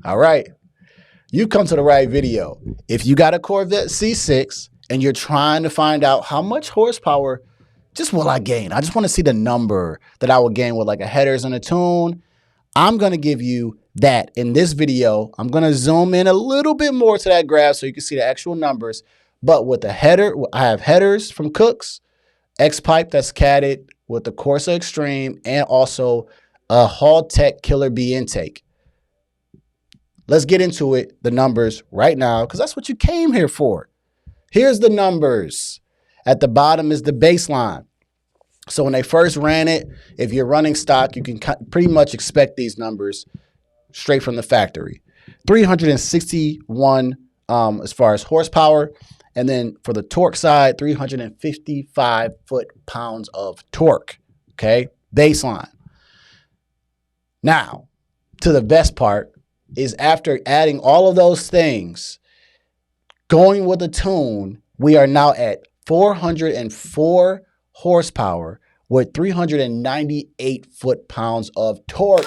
All right. You come to the right video. If you got a Corvette C6 and you're trying to find out how much horsepower just will I gain, I just want to see the number that I will gain with like a headers and a tune. I'm going to give you that in this video. I'm going to zoom in a little bit more to that graph so you can see the actual numbers. But with the header, I have headers from Cooks, X-Pipe that's catted with the Corsa Extreme, and also a Hall Tech Killer B intake. Let's get into it, the numbers right now, because that's what you came here for. Here's the numbers. At the bottom is the baseline. So when they first ran it, if you're running stock, you can pretty much expect these numbers straight from the factory. 361 as far as horsepower. And then for the torque side, 355 foot-pounds of torque. Okay, baseline. Now, to the best part is after adding all of those things, going with a tune, we are now at 404 horsepower with 398 foot-pounds of torque.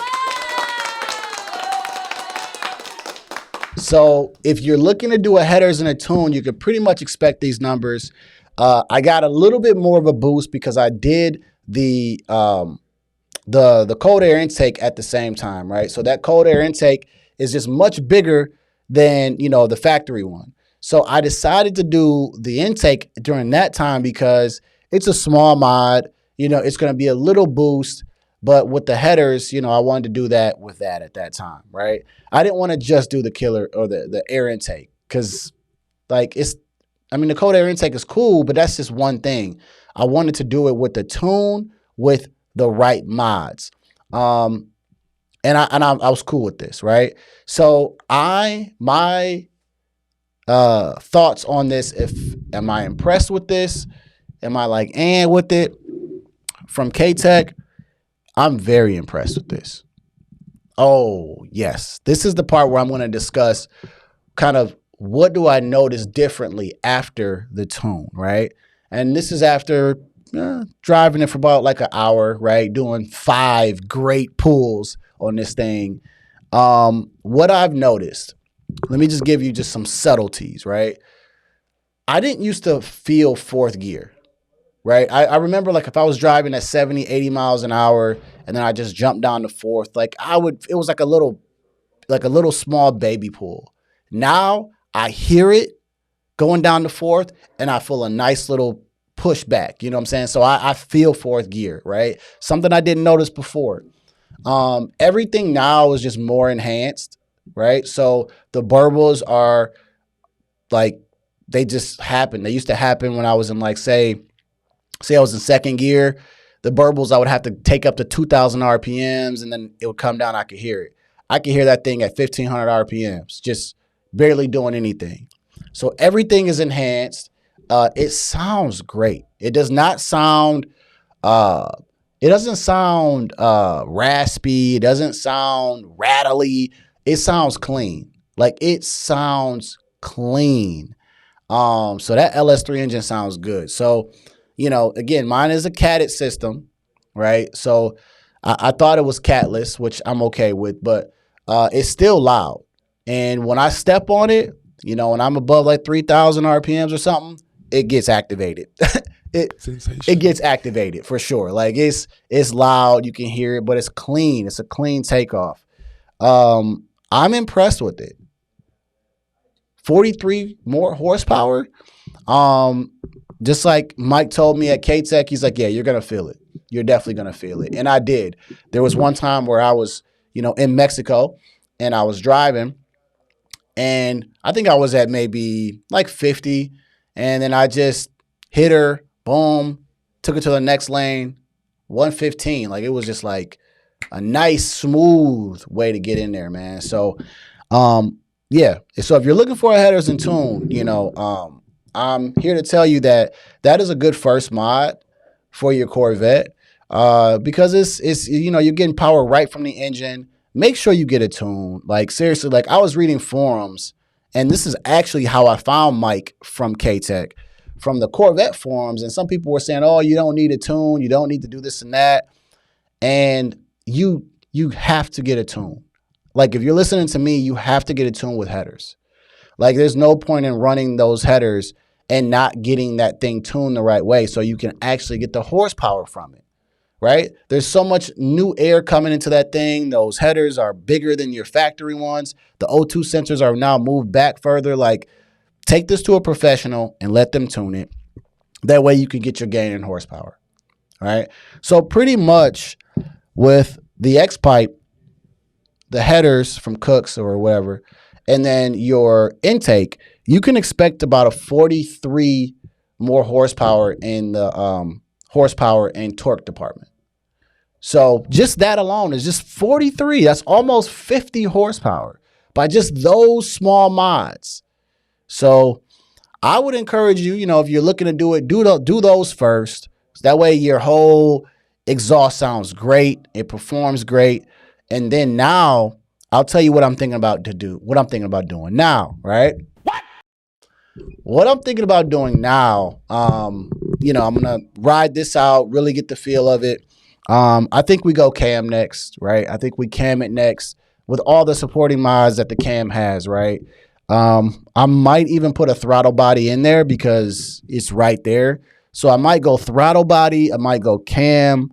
So if you're looking to do a headers and a tune, you could pretty much expect these numbers. I got a little bit more of a boost because I did the cold air intake at the same time, right? So that cold air intake is just much bigger than, the factory one. So I decided to do the intake during that time because it's a small mod, it's going to be a little boost, but with the headers, I wanted to do that with that at that time, right? I didn't want to just do the killer or the air intake because the cold air intake is cool, but that's just one thing. I wanted to do it with the tune with the right mods. And I was cool with this, right? So my thoughts on this, am I impressed with this? Am I like, with it? From K-Tech, I'm very impressed with this. Oh, yes. This is the part where I'm going to discuss kind of what do I notice differently after the tune, right? And this is after driving it for about like an hour, right? Doing 5 great pulls on this thing. What I've noticed, let me just give you just some subtleties, right? I didn't used to feel fourth gear, right? I remember like if I was driving at 70, 80 miles an hour and then I just jumped down to fourth, it was like a little small baby pull. Now I hear it going down to fourth and I feel a nice little pushback, you know what I'm saying? So I feel fourth gear, right? Something I didn't notice before. Everything now is just more enhanced, right? So the burbles are like, they just happen. They used to happen when I was in like, say I was in second gear. The burbles, I would have to take up to 2,000 RPMs and then it would come down. I could hear it. I could hear that thing at 1,500 RPMs, just barely doing anything. So everything is enhanced. It sounds great. It does not sound, it doesn't sound raspy. It doesn't sound rattly. It sounds clean. Like it sounds clean. So that LS3 engine sounds good. So, again, mine is a catted system, right? So I thought it was catless, which I'm okay with, but it's still loud. And when I step on it, when I'm above like 3,000 RPMs or something, it gets activated. It gets activated for sure. Like it's loud, you can hear it, but it's clean. It's a clean takeoff. I'm impressed with it. 43 more horsepower. Just like Mike told me at K-Tech, he's like, yeah, you're going to feel it. You're definitely going to feel it. And I did. There was one time where I was, in Mexico and I was driving and I think I was at maybe like 50 and then I just hit her, boom, took her to the next lane, 115. Like it was just like a nice, smooth way to get in there, man. So, yeah. So if you're looking for a headers and tune, I'm here to tell you that is a good first mod for your Corvette because it's you're getting power right from the engine. Make sure you get a tune. Like seriously, like I was reading forums, and this is actually how I found Mike from K-Tech, from the Corvette forums, and some people were saying, "Oh, you don't need a tune, you don't need to do this and that," and you have to get a tune. Like if you're listening to me, you have to get it tuned with headers. Like there's no point in running those headers and not getting that thing tuned the right way so you can actually get the horsepower from it, right? There's so much new air coming into that thing. Those headers are bigger than your factory ones. The O2 sensors are now moved back further. Like take this to a professional and let them tune it. That way you can get your gain in horsepower, right? So pretty much with the X-Pipe, the headers from Cooks or whatever, and then your intake, you can expect about a 43 more horsepower in the horsepower and torque department. So just that alone is just 43. That's almost 50 horsepower by just those small mods. So I would encourage you, if you're looking to do it, do those first. That way your whole exhaust sounds great. It performs great. And then now I'll tell you what I'm thinking about doing now, right? What I'm thinking about doing now, I'm going to ride this out, really get the feel of it. I think we go cam next, right? I think we cam it next with all the supporting mods that the cam has, right? I might even put a throttle body in there because it's right there. So I might go throttle body. I might go cam.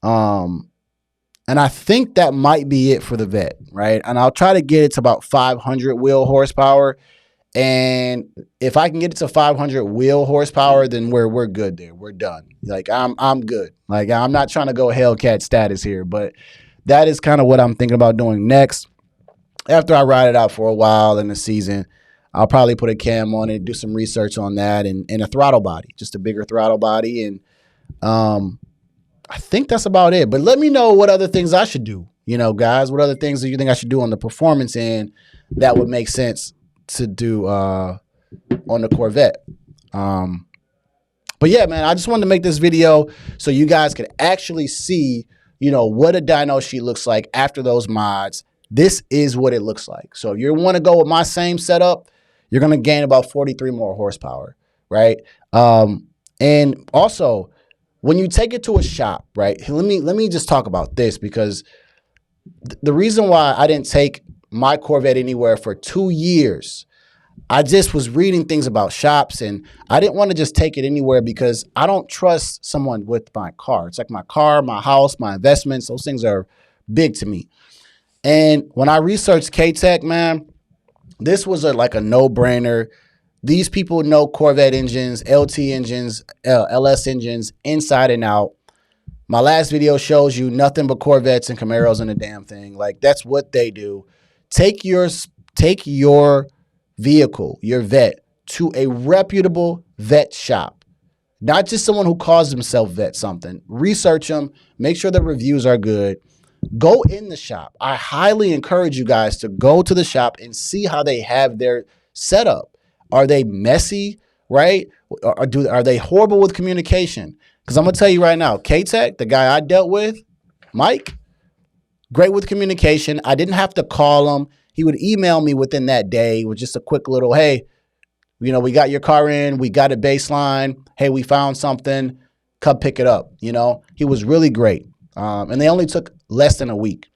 And I think that might be it for the Vette, right? And I'll try to get it to about 500 wheel horsepower. And if I can get it to 500 wheel horsepower, then we're good there. We're done. Like I'm good. Like I'm not trying to go Hellcat status here, but that is kind of what I'm thinking about doing next. After I ride it out for a while in the season, I'll probably put a cam on it, do some research on that, and a throttle body, just a bigger throttle body. And I think that's about it. But let me know what other things I should do, guys. What other things do you think I should do on the performance end that would make sense to do on the Corvette? But yeah, man, I just wanted to make this video so you guys could actually see, what a dyno sheet looks like after those mods. This is what it looks like. So if you want to go with my same setup, you're going to gain about 43 more horsepower, right? And also, when you take it to a shop, right? Let me just talk about this because the reason why I didn't take my Corvette anywhere for 2 years, I just was reading things about shops and I didn't want to just take it anywhere because I don't trust someone with my car. It's like my car, my house, my investments. Those things are big to me. And when I researched K-Tech, man, this was like a no-brainer. These people know Corvette engines, LT engines, LS engines inside and out. My last video shows you nothing but Corvettes and Camaros in the damn thing. Like that's what they do. Take your vehicle, your Vette, to a reputable Vette shop. Not just someone who calls himself Vette something. Research them. Make sure the reviews are good. Go in the shop. I highly encourage you guys to go to the shop and see how they have their setup. Are they messy, right? Are they horrible with communication? Because I'm going to tell you right now, K-Tech, the guy I dealt with, Mike, great with communication. I didn't have to call him. He would email me within that day with just a quick little, hey, we got your car in. We got a baseline. Hey, we found something. Come pick it up. He was really great. And they only took less than a week.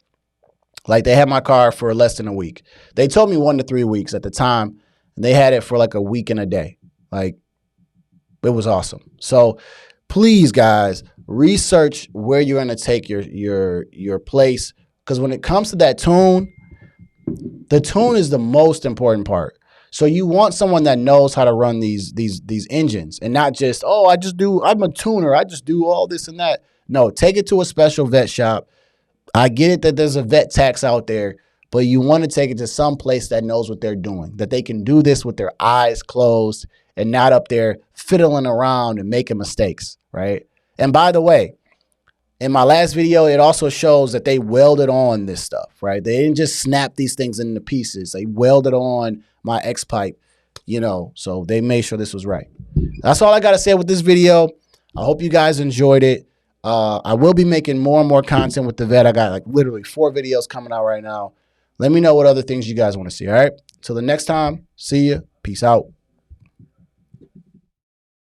Like they had my car for less than a week. They told me 1 to 3 weeks at the time. And they had it for like a week and a day. Like it was awesome. So please, guys, research where you're going to take your place. Because when it comes to that tune, the tune is the most important part. So you want someone that knows how to run these engines and not just, I'm a tuner. I just do all this and that. No, take it to a special Vette shop. I get it that there's a Vette tax out there, but you want to take it to some place that knows what they're doing, that they can do this with their eyes closed and not up there fiddling around and making mistakes, right? And by the way, in my last video, it also shows that they welded on this stuff, right? They didn't just snap these things into pieces. They welded on my X-Pipe, so they made sure this was right. That's all I got to say with this video. I hope you guys enjoyed it. I will be making more and more content with the Vette. I got like literally 4 videos coming out right now. Let me know what other things you guys want to see, all right? Till the next time, see ya. Peace out.